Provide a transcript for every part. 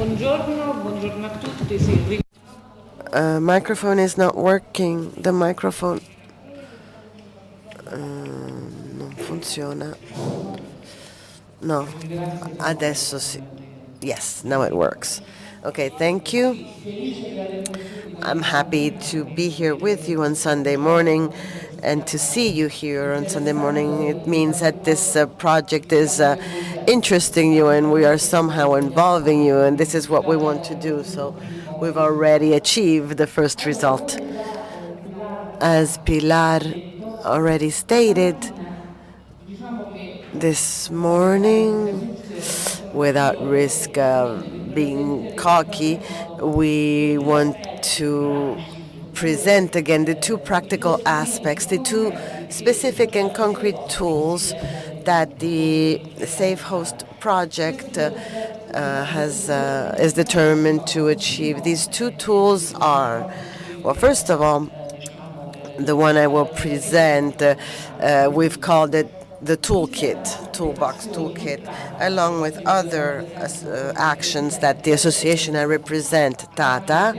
buongiorno a tutti. Sì, Microphone is not working. The microphone non funziona. No, adesso sì. Yes, now it works. Okay, thank you. I'm happy to be here with you on Sunday morning and to see you here on Sunday morning. It means that this project is interesting you and we are somehow involving you, and this is what we want to do. So we've already achieved the first result. As Pilar already stated this morning, without risk of being cocky, we want to present again the two practical aspects, the two specific and concrete tools that the Safe Host project is determined to achieve. These two tools are, well, first of all, the one I will present, we've called it the toolkit, toolbox toolkit, along with other actions that the association I represent, TATA,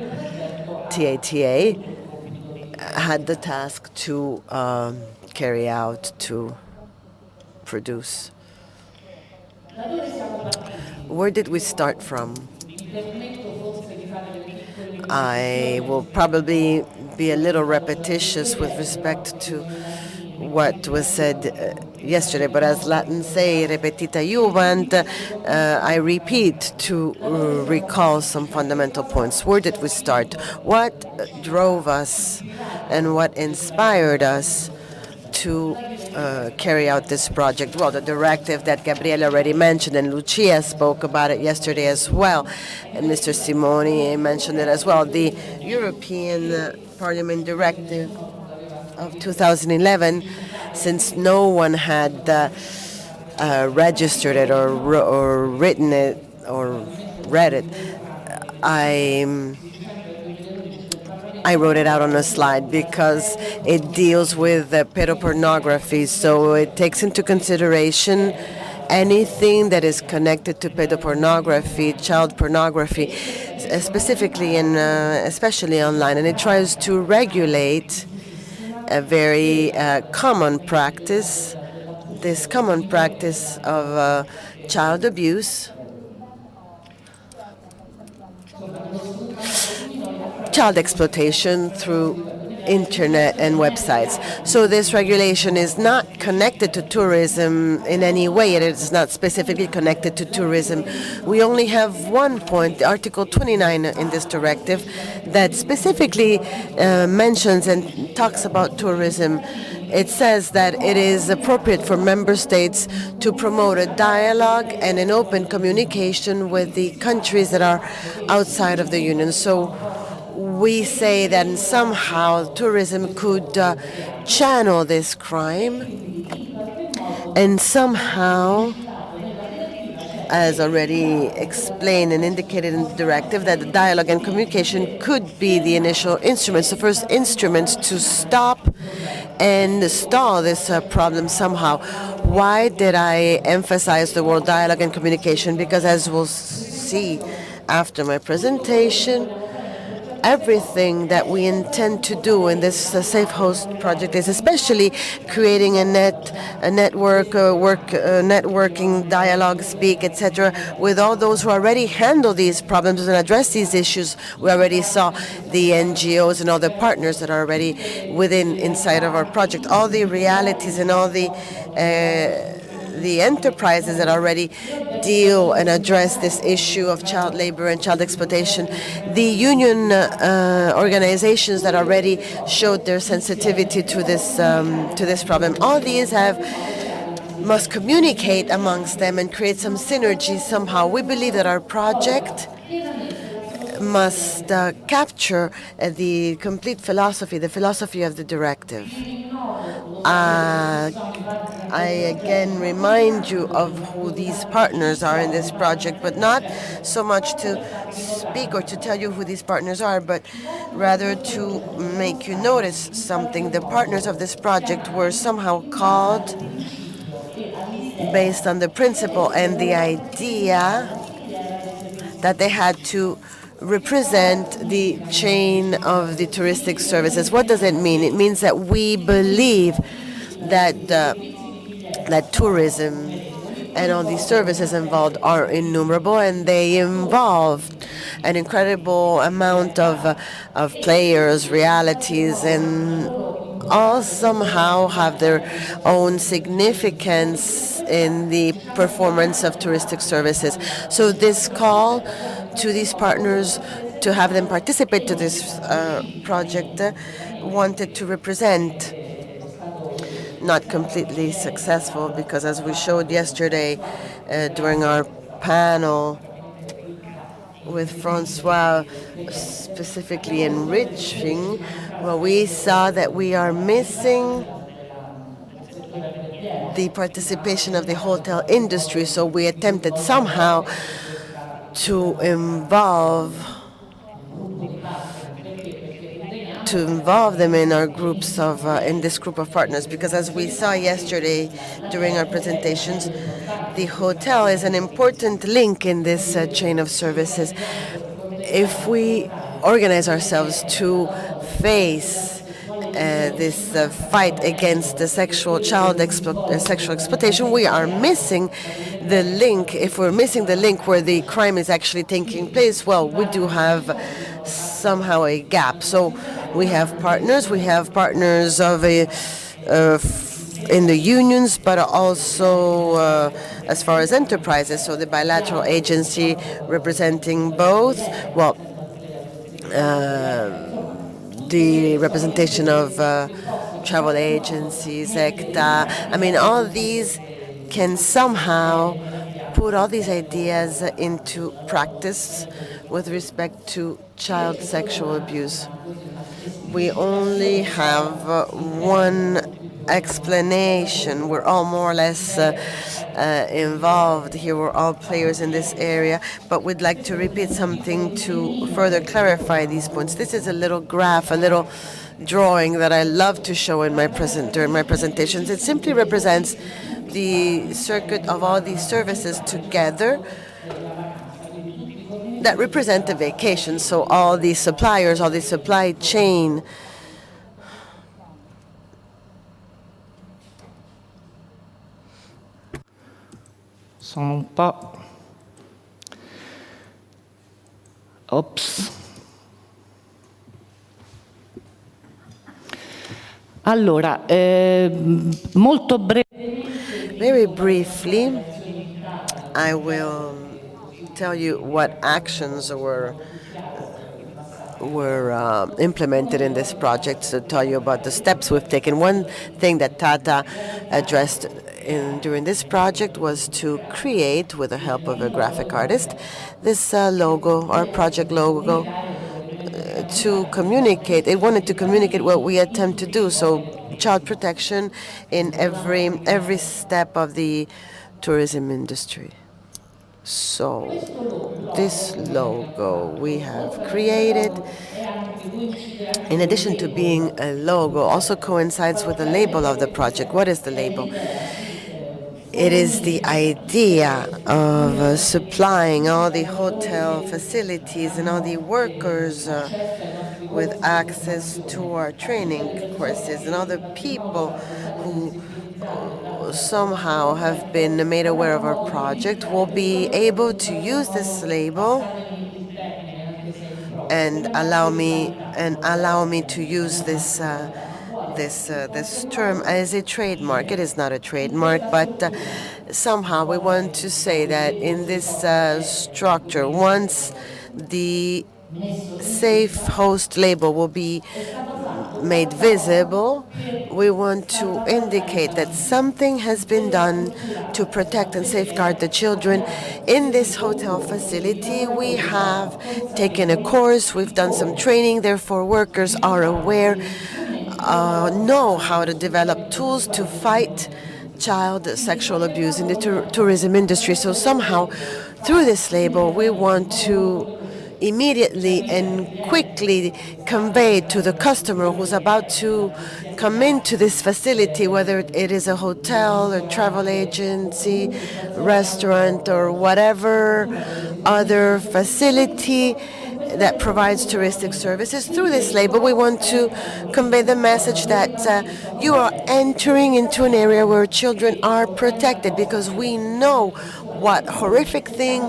TATA, had the task to carry out, to produce. Where did we start from? I will probably be a little repetitious with respect to what was said yesterday, but as Latin say, repetita iuvant, I repeat to recall some fundamental points. Where did we start? What drove us and what inspired us to carry out this project? Well, the directive that Gabriele already mentioned, and Lucia spoke about it yesterday as well, and Mr. Simoni mentioned it as well. The European Parliament directive of 2011, since no one had registered it or written it or read it, I wrote it out on a slide because it deals with pedopornography, so it takes into consideration anything that is connected to pedopornography, child pornography, specifically and especially online, and it tries to regulate a very common practice, this common practice of child abuse, child exploitation through internet and websites. So this regulation is not connected to tourism in any way. It is not specifically connected to tourism. We only have one point, Article 29 in this directive, that specifically mentions and talks about tourism. It says that it is appropriate for member states to promote a dialogue and an open communication with the countries that are outside of the Union. So we say that somehow tourism could channel this crime, and somehow, as already explained and indicated in the directive, that the dialogue and communication could be the initial instruments, the first instruments to stop and stall this problem somehow. Why did I emphasize the word dialogue and communication? Because as we'll see after my presentation, everything that we intend to do in this Safe Host project is especially creating a networking, dialogue, speak, etc., with all those who already handle these problems and address these issues. We already saw the NGOs and all the partners that are already inside of our project, all the realities and all the enterprises that already deal and address this issue of child labor and child exploitation, the union organizations that already showed their sensitivity to this problem. All these must communicate amongst them and create some synergy somehow. We believe that our project must capture the complete philosophy, the philosophy of the directive. I again remind you of who these partners are in this project, but not so much to speak or to tell you who these partners are, but rather to make you notice something. The partners of this project were somehow called based on the principle and the idea that they had to represent the chain of the touristic services. What does it mean? It means that we believe that that tourism and all these services involved are innumerable, and they involve an incredible amount of players, realities, and all somehow have their own significance in the performance of touristic services. So this call to these partners to have them participate to this project wanted to represent, not completely successful, because as we showed yesterday during our panel with Francois, specifically enriching, well, we saw that we are missing the participation of the hotel industry. So we attempted somehow to involve them in our groups of in this group of partners, because as we saw yesterday during our presentations, the hotel is an important link in this chain of services. If we organize ourselves to face this fight against the sexual exploitation, we are missing the link. If we're missing the link where the crime is actually taking place, well, we do have somehow a gap. So we have partners of in the unions, but also as far as enterprises. So the bilateral agency representing both, well, the representation of travel agencies, ECTA. I mean, all these can somehow put all these ideas into practice with respect to child sexual abuse. We only have one explanation. We're all more or less involved here. We're all players in this area, but we'd like to repeat something to further clarify these points. This is a little graph, a little drawing that I love to show in during my presentations. It simply represents the circuit of all these services together that represent a vacation. So all these suppliers, all the supply chain, sono un po'. Ops. Allora, molto very briefly, I will tell you what actions were implemented in this project, to tell you about the steps we've taken. One thing that Tata addressed during this project was to create, with the help of a graphic artist, this logo, our project logo, to communicate. It wanted to communicate what we attempt to do. So child protection in every step of the tourism industry. So this logo we have created, in addition to being a logo, also coincides with the label of the project. What is the label? It is the idea of supplying all the hotel facilities and all the workers with access to our training courses, and all the people who somehow have been made aware of our project will be able to use this label and allow me to use this term as a trademark. It is not a trademark, but somehow we want to say that in this structure, once the safe host label will be made visible, we want to indicate that something has been done to protect and safeguard the children in this hotel facility. We have taken a course, we've done some training, therefore workers are aware, know how to develop tools to fight child sexual abuse in the tourism industry. So somehow, through this label, we want to immediately and quickly convey to the customer who's about to come into this facility, whether it is a hotel or travel agency, restaurant, or whatever other facility that provides touristic services. Through this label, we want to convey the message that you are entering into an area where children are protected, because we know what horrific thing,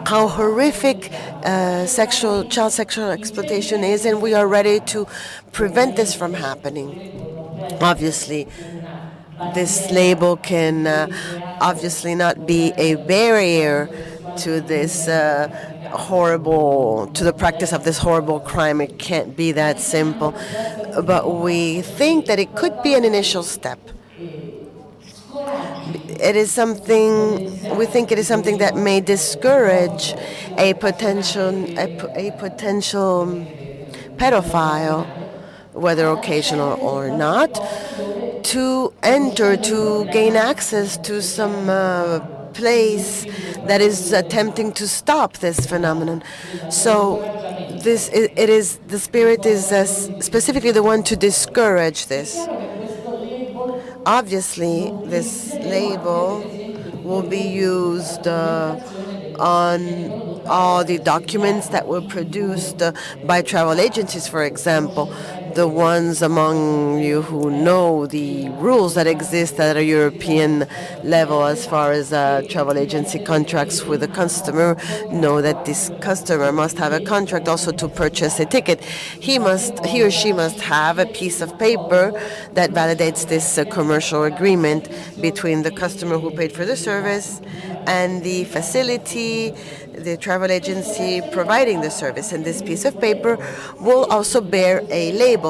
how horrific child sexual exploitation is, and we are ready to prevent this from happening. Obviously, this label can obviously not be a barrier to this to the practice of this horrible crime. It can't be that simple. But we think that it could be an initial step. We think it is something that may discourage a potential pedophile, whether occasional or not, to gain access to some place that is attempting to stop this phenomenon. So the spirit is specifically the one to discourage this. Obviously, this label will be used on all the documents that were produced by travel agencies, for example. The ones among you who know the rules that exist at a European level as far as travel agency contracts with a customer know that this customer must have a contract also to purchase a ticket. He or she must have a piece of paper that validates this commercial agreement between the customer who paid for the service and the facility, the travel agency providing the service. And this piece of paper will also bear a label.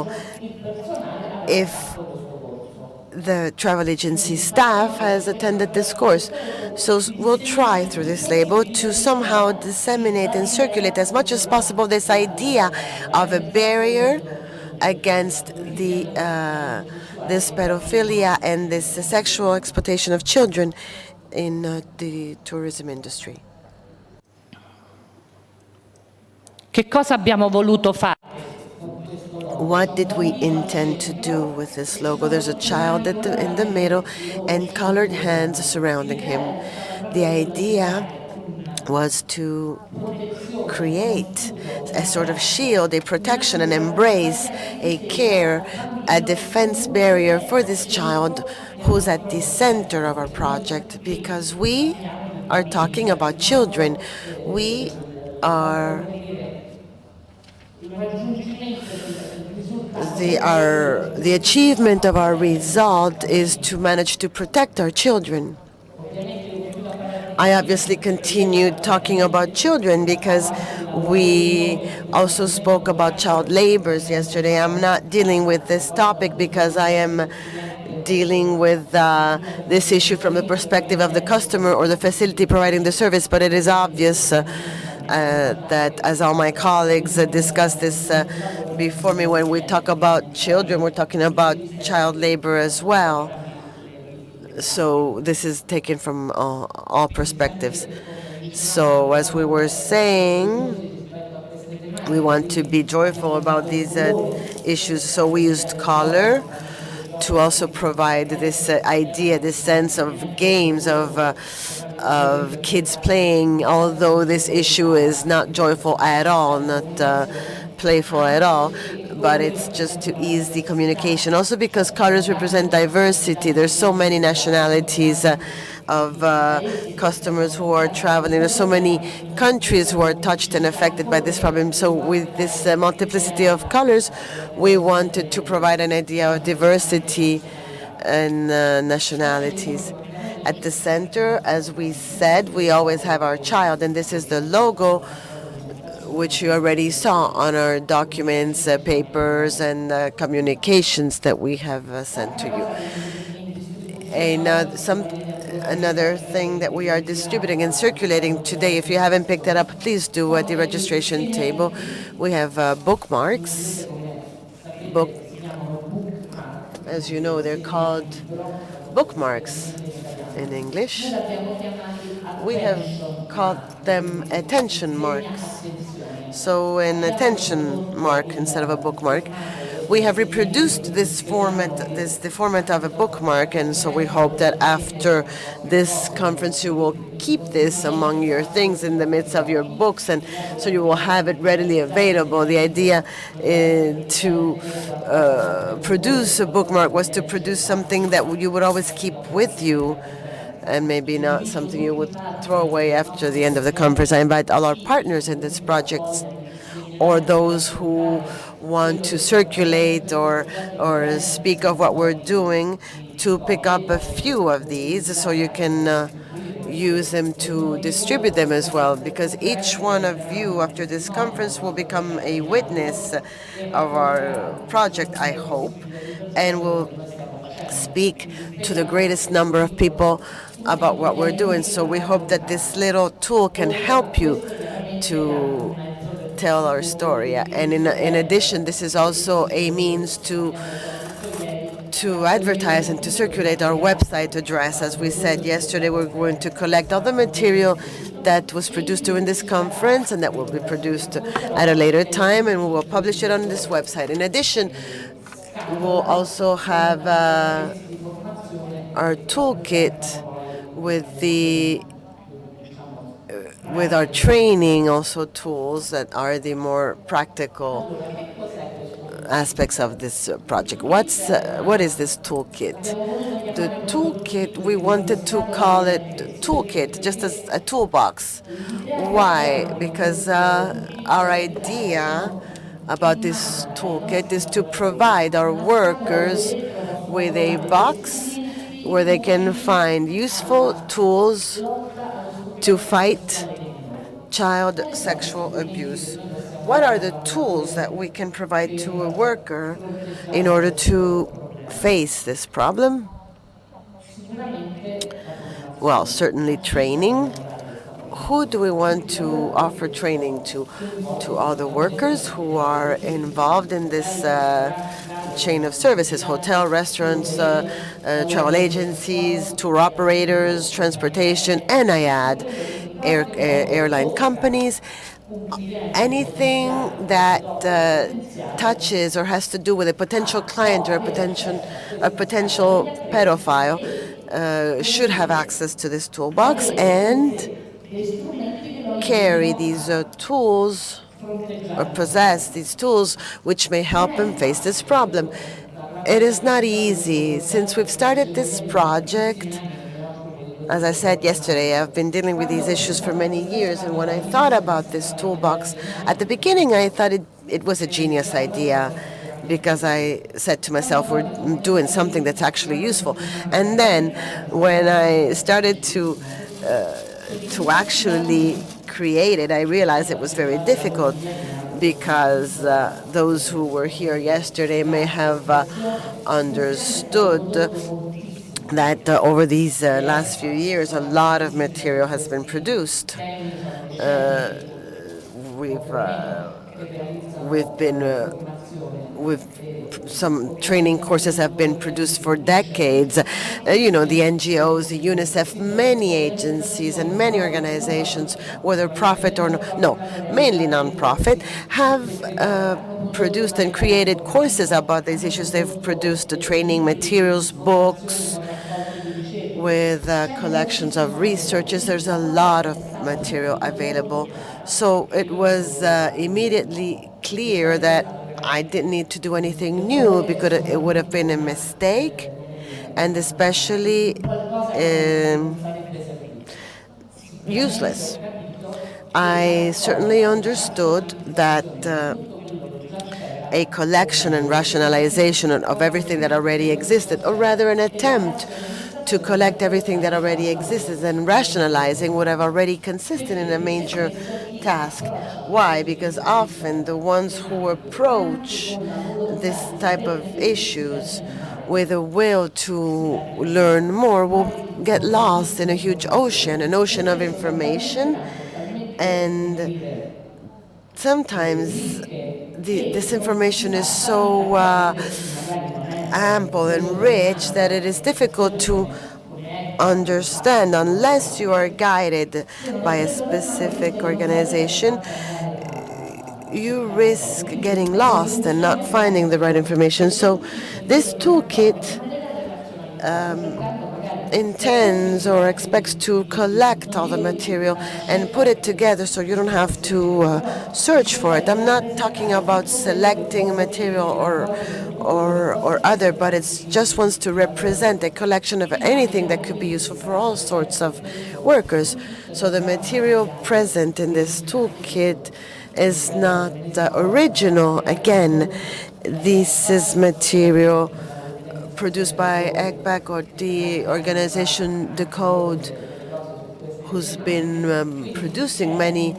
If the travel agency staff has attended this course. So we'll try through this label to somehow disseminate and circulate as much as possible this idea of a barrier against this pedophilia and this sexual exploitation of children in the tourism industry. Che cosa abbiamo voluto fare? What did we intend to do with this logo? There's a child in the middle and colored hands surrounding him. The idea was to create a sort of shield, a protection, an embrace, a care, a defense barrier for this child who's at the center of our project, because we are talking about children. We are the achievement of our result is to manage to protect our children. I obviously continued talking about children because we also spoke about child labors yesterday. I'm not dealing with this topic because I am dealing with this issue from the perspective of the customer or the facility providing the service, but it is obvious that, as all my colleagues discussed this before me, when we talk about children, we're talking about child labor as well. So this is taken from all perspectives. So as we were saying, we want to be joyful about these issues. So we used color to also provide this idea, this sense of games, of kids playing, although this issue is not joyful at all, not playful at all, but it's just to ease the communication. Also because colors represent diversity. There's so many nationalities of customers who are traveling. There's so many countries who are touched and affected by this problem. So with this multiplicity of colors, we wanted to provide an idea of diversity and nationalities. At the center, as we said, we always have our child, and this is the logo which you already saw on our documents, papers, and communications that we have sent to you. Another thing that we are distributing and circulating today, if you haven't picked that up, please do at the registration table. We have bookmarks. As you know, they're called bookmarks in English. We have called them attention marks. So an attention mark instead of a bookmark. We have reproduced this format, the format of a bookmark, and so we hope that after this conference you will keep this among your things in the midst of your books, and so you will have it readily available. The idea to produce a bookmark was to produce something that you would always keep with you, and maybe not something you would throw away after the end of the conference. I invite all our partners in this project, or those who want to circulate or speak of what we're doing, to pick up a few of these so you can use them to distribute them as well, because each one of you after this conference will become a witness of our project, I hope, and will speak to the greatest number of people about what we're doing. So we hope that this little tool can help you to tell our story. And in addition, this is also a means to advertise and to circulate our website address. As we said yesterday, we're going to collect all the material that was produced during this conference and that will be produced at a later time, and we will publish it on this website. In addition, we'll also have our toolkit with our training, also tools that are the more practical aspects of this project. What is this toolkit? The toolkit, we wanted to call it toolkit, just as a toolbox. Why? Because our idea about this toolkit is to provide our workers with a box where they can find useful tools to fight child sexual abuse. What are the tools that we can provide to a worker in order to face this problem? Well, certainly training. Who do we want to offer training to? To all the workers who are involved in this chain of services: hotel, restaurants, travel agencies, tour operators, transportation, and I add airline companies. Anything that touches or has to do with a potential client or a potential pedophile should have access to this toolbox and carry these tools or possess these tools which may help them face this problem. It is not easy. Since we've started this project, as I said yesterday, I've been dealing with these issues for many years, and when I thought about this toolbox, at the beginning I thought it was a genius idea, because I said to myself, we're doing something that's actually useful. And then when I started to actually create it, I realized it was very difficult, because those who were here yesterday may have understood that over these last few years, a lot of material has been produced. Some training courses have been produced for decades. The NGOs, the UNICEF, many agencies and many organizations, whether profit or mainly non-profit, have produced and created courses about these issues. They've produced the training materials, books, with collections of researches. There's a lot of material available. So it was immediately clear that I didn't need to do anything new, because it would have been a mistake, and especially useless. I certainly understood that a collection and rationalization of everything that already existed, or rather an attempt to collect everything that already existed and rationalizing would have already consisted in a major task. Why? Because often the ones who approach this type of issues with a will to learn more will get lost in a huge ocean, an ocean of information, and sometimes this information is so ample and rich that it is difficult to understand unless you are guided by a specific organization. you risk getting lost and not finding the right information. So this toolkit intends or expects to collect all the material and put it together so you don't have to search for it. I'm not talking about selecting material or other, but it just wants to represent a collection of anything that could be useful for all sorts of workers. So the material present in this toolkit is not original. Again, this is material produced by ECPAC or the organization The Code, who's been producing many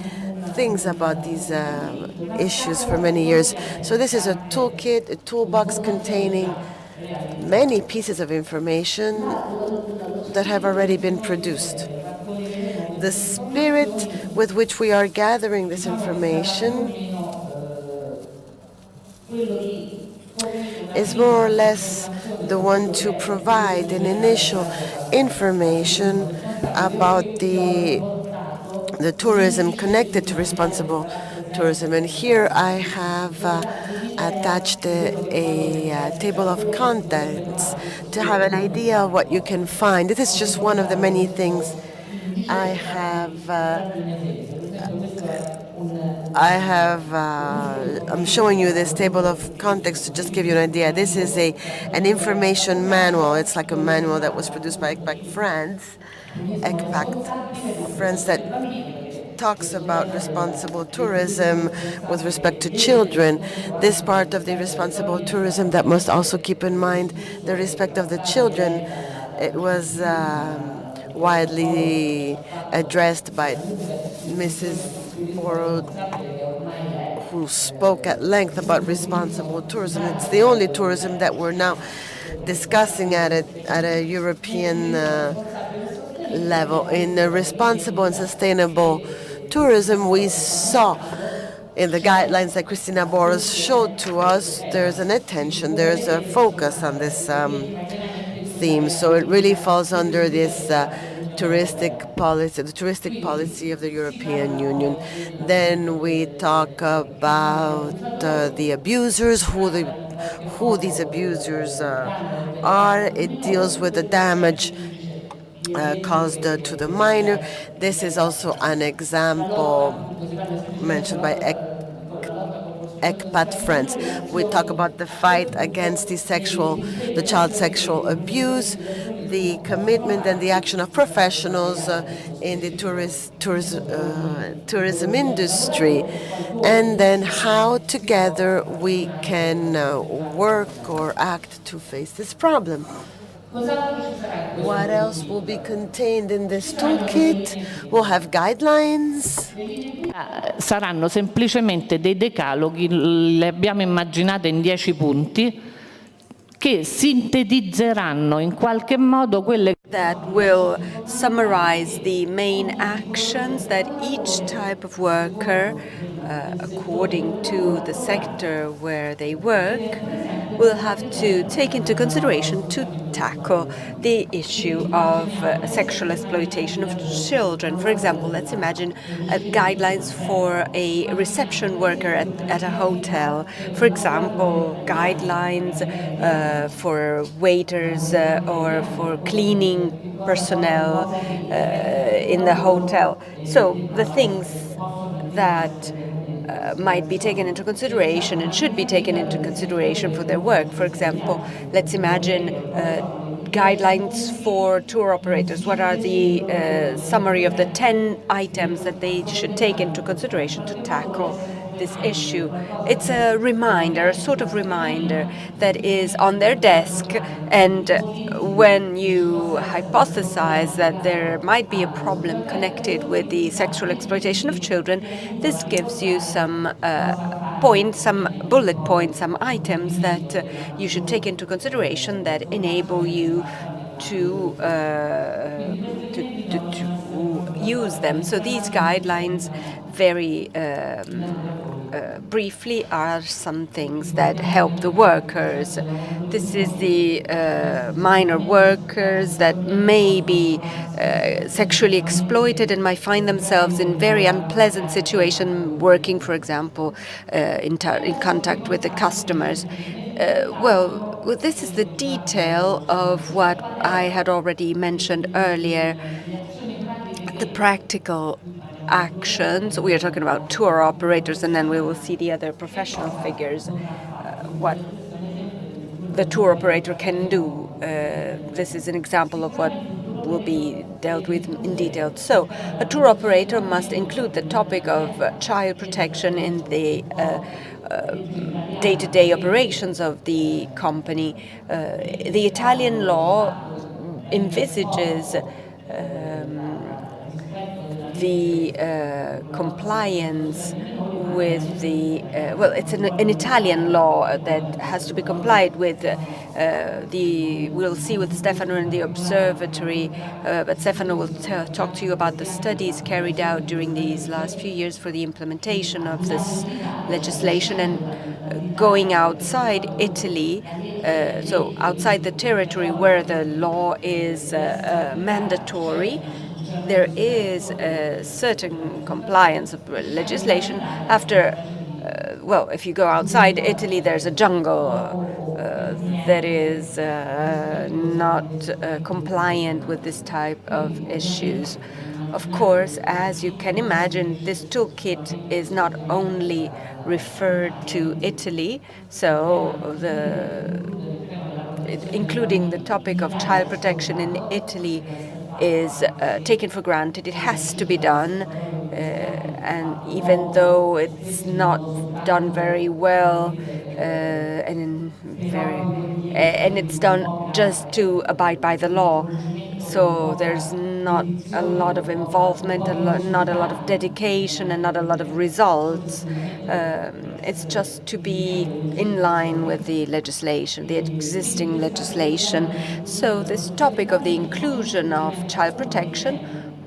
things about these issues for many years. So this is a toolkit, a toolbox containing many pieces of information that have already been produced. The spirit with which we are gathering this information is more or less the one to provide an initial information about the tourism connected to responsible tourism. And here I have attached a table of contents to have an idea of what you can find. This is just one of the many things I have. I'm showing you this table of contents to just give you an idea. This is an information manual. It's like a manual that was produced by ECPAC France that talks about responsible tourism with respect to children. This part of the responsible tourism that must also keep in mind the respect of the children. It was widely addressed by Mrs. Borrell, who spoke at length about responsible tourism. It's the only tourism that we're now discussing at a European level. In responsible and sustainable tourism, we saw in the guidelines that Christina Boros showed to us, there's an attention, there's a focus on this theme. So it really falls under this touristic policy, the touristic policy of the European Union. Then we talk about the abusers, who these abusers are. It deals with the damage caused to the minor. This is also an example mentioned by ECPAT France. We talk about the fight against the child sexual abuse, the commitment and the action of professionals in the tourism industry, and then how together we can work or act to face this problem. What else will be contained in this toolkit? We'll have guidelines. Saranno semplicemente dei decaloghi, le abbiamo immaginate in 10 punti, che sintetizzeranno in qualche modo quelle that will summarize the main actions that each type of worker, according to the sector where they work, will have to take into consideration to tackle the issue of sexual exploitation of children. For example, let's imagine guidelines for a reception worker at a hotel. For example, guidelines for waiters or for cleaning personnel in the hotel. So the things that might be taken into consideration and should be taken into consideration for their work. For example, let's imagine guidelines for tour operators. What are the summary of the 10 items that they should take into consideration to tackle this issue? It's a reminder, a sort of reminder that is on their desk, and when you hypothesize that there might be a problem connected with the sexual exploitation of children, this gives you some points, some bullet points, some items that you should take into consideration that enable you to use them. So these guidelines very briefly are some things that help the workers. This is the minor workers that may be sexually exploited and might find themselves in very unpleasant situation working, for example, in contact with the customers. Well, this is the detail of what I had already mentioned earlier. The practical actions, we are talking about tour operators, and then we will see the other professional figures, what the tour operator can do. This is an example of what will be dealt with in detail. So, a tour operator must include the topic of child protection in the day-to-day operations of the company. The Italian law envisages the compliance with the well, it's an Italian law that has to be complied with. We'll see with Stefano in the observatory, but Stefano will talk to you about the studies carried out during these last few years for the implementation of this legislation. And going outside Italy, so outside the territory where the law is mandatory, there is a certain compliance of legislation. After, well, if you go outside Italy, there's a jungle that is not compliant with this type of issues. Of course, as you can imagine, this toolkit is not only referred to Italy, so including the topic of child protection in Italy is taken for granted. It has to be done, and even though it's not done very well, and it's done just to abide by the law, so there's not a lot of involvement, not a lot of dedication, and not a lot of results. It's just to be in line with the legislation, the existing legislation. So this topic of the inclusion of child protection,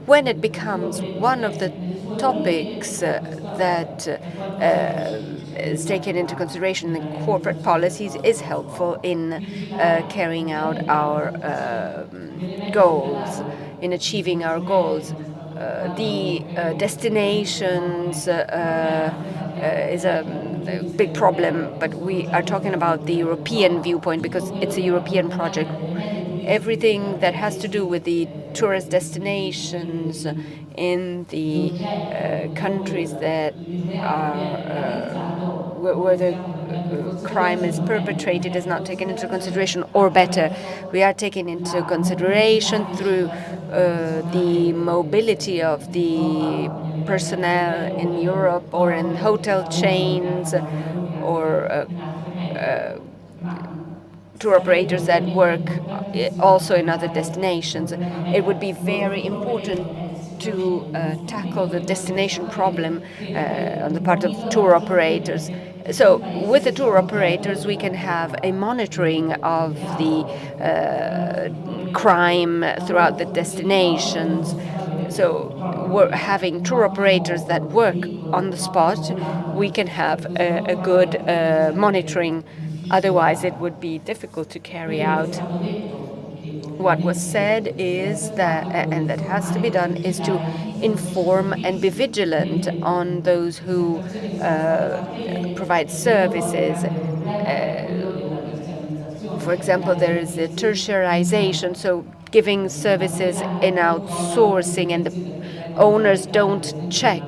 when it becomes one of the topics that is taken into consideration in corporate policies, is helpful in carrying out our goals, in achieving our goals. The destinations is a big problem, but we are talking about the European viewpoint because it's a European project. Everything that has to do with the tourist destinations in the countries that are where the crime is perpetrated is not taken into consideration, or better, we are taking into consideration through the mobility of the personnel in Europe or in hotel chains or tour operators that work also in other destinations. It would be very important to tackle the destination problem on the part of tour operators. So with the tour operators, we can have a monitoring of the crime throughout the destinations. So we're having tour operators that work on the spot. We can have a good monitoring. Otherwise, it would be difficult to carry out. What was said is that, and that has to be done, is to inform and be vigilant on those who provide services. For example, there is a tertiarization, so giving services in outsourcing, and the owners don't check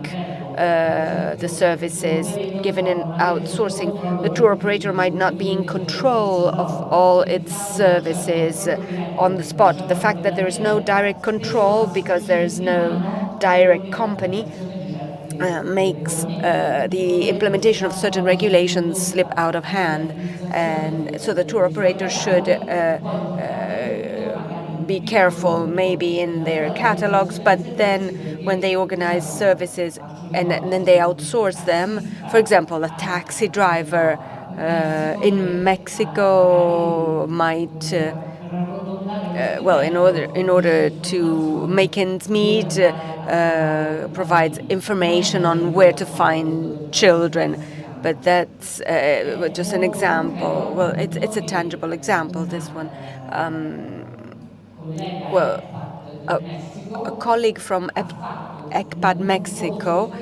the services given in outsourcing. The tour operator might not be in control of all its services on the spot. The fact that there is no direct control because there is no direct company makes the implementation of certain regulations slip out of hand. And so the tour operator should be careful maybe in their catalogs, but then when they organize services and then they outsource them, for example, a taxi driver in Mexico might well, in order to make ends meet, provides information on where to find children. But that's just an example. Well, it's a tangible example, this one. Well, a colleague from ECPAD Mexico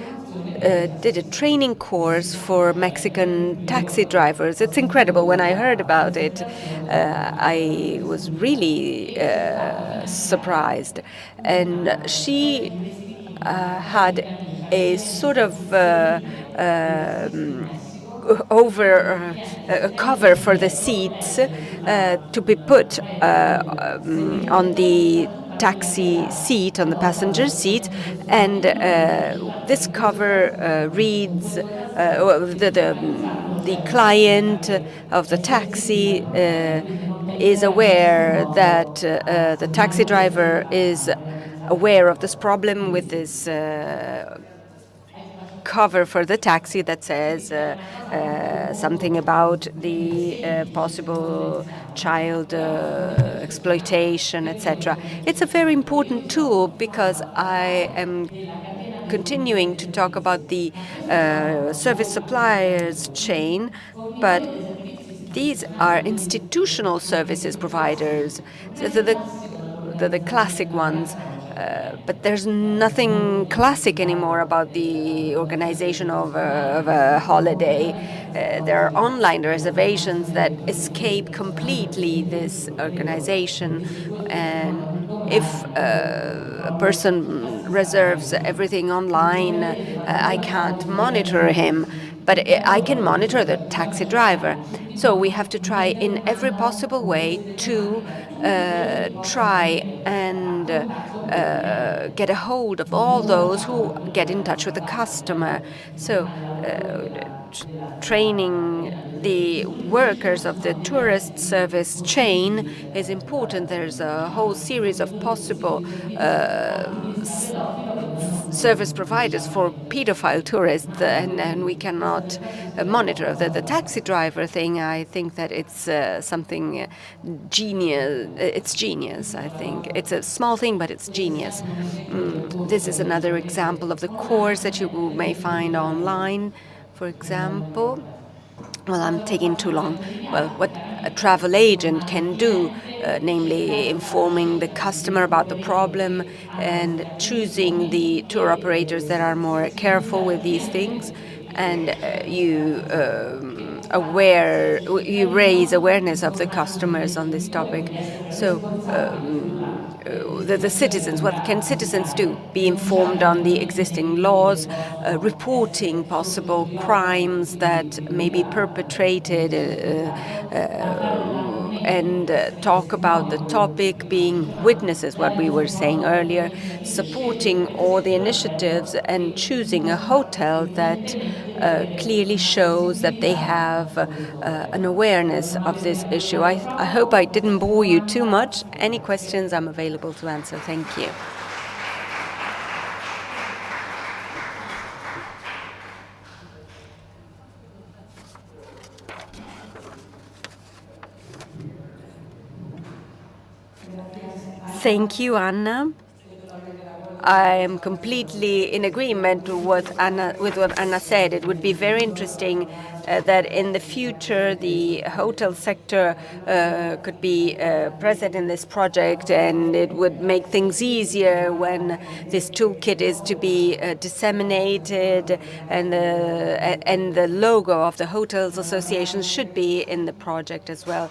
did a training course for Mexican taxi drivers. It's incredible. When I heard about it, I was really surprised. And she had a sort of a cover for the seats to be put on the taxi seat, on the passenger seat, and this cover reads the client of the taxi is aware that the taxi driver is aware of this problem with this cover for the taxi that says something about the possible child exploitation, etc. It's a very important tool because I am continuing to talk about the service suppliers chain, but these are institutional services providers, the classic ones. But there's nothing classic anymore about the organization of a holiday. There are online reservations that escape completely this organization. And if a person reserves everything online, I can't monitor him, but I can monitor the taxi driver. So we have to try in every possible way to try and get a hold of all those who get in touch with the customer. So training the workers of the tourist service chain is important. There's a whole series of possible service providers for pedophile tourists, and we cannot monitor the taxi driver thing. I think that it's something genius. It's genius, I think. It's a small thing, but it's genius. This is another example of the course that you may find online, for example. Well, I'm taking too long. Well, what a travel agent can do, namely informing the customer about the problem and choosing the tour operators that are more careful with these things, and you raise awareness of the customers on this topic. So the citizens, what can citizens do? Be informed on the existing laws, reporting possible crimes that may be perpetrated, and talk about the topic, being witnesses, what we were saying earlier, supporting all the initiatives and choosing a hotel that clearly shows that they have an awareness of this issue. I hope I didn't bore you too much. Any questions, I'm available to answer. Thank you. Thank you, Anna. I am completely in agreement with what Anna said. It would be very interesting that in the future the hotel sector could be present in this project, and it would make things easier when this toolkit is to be disseminated, and the logo of the Hotels Association should be in the project as well.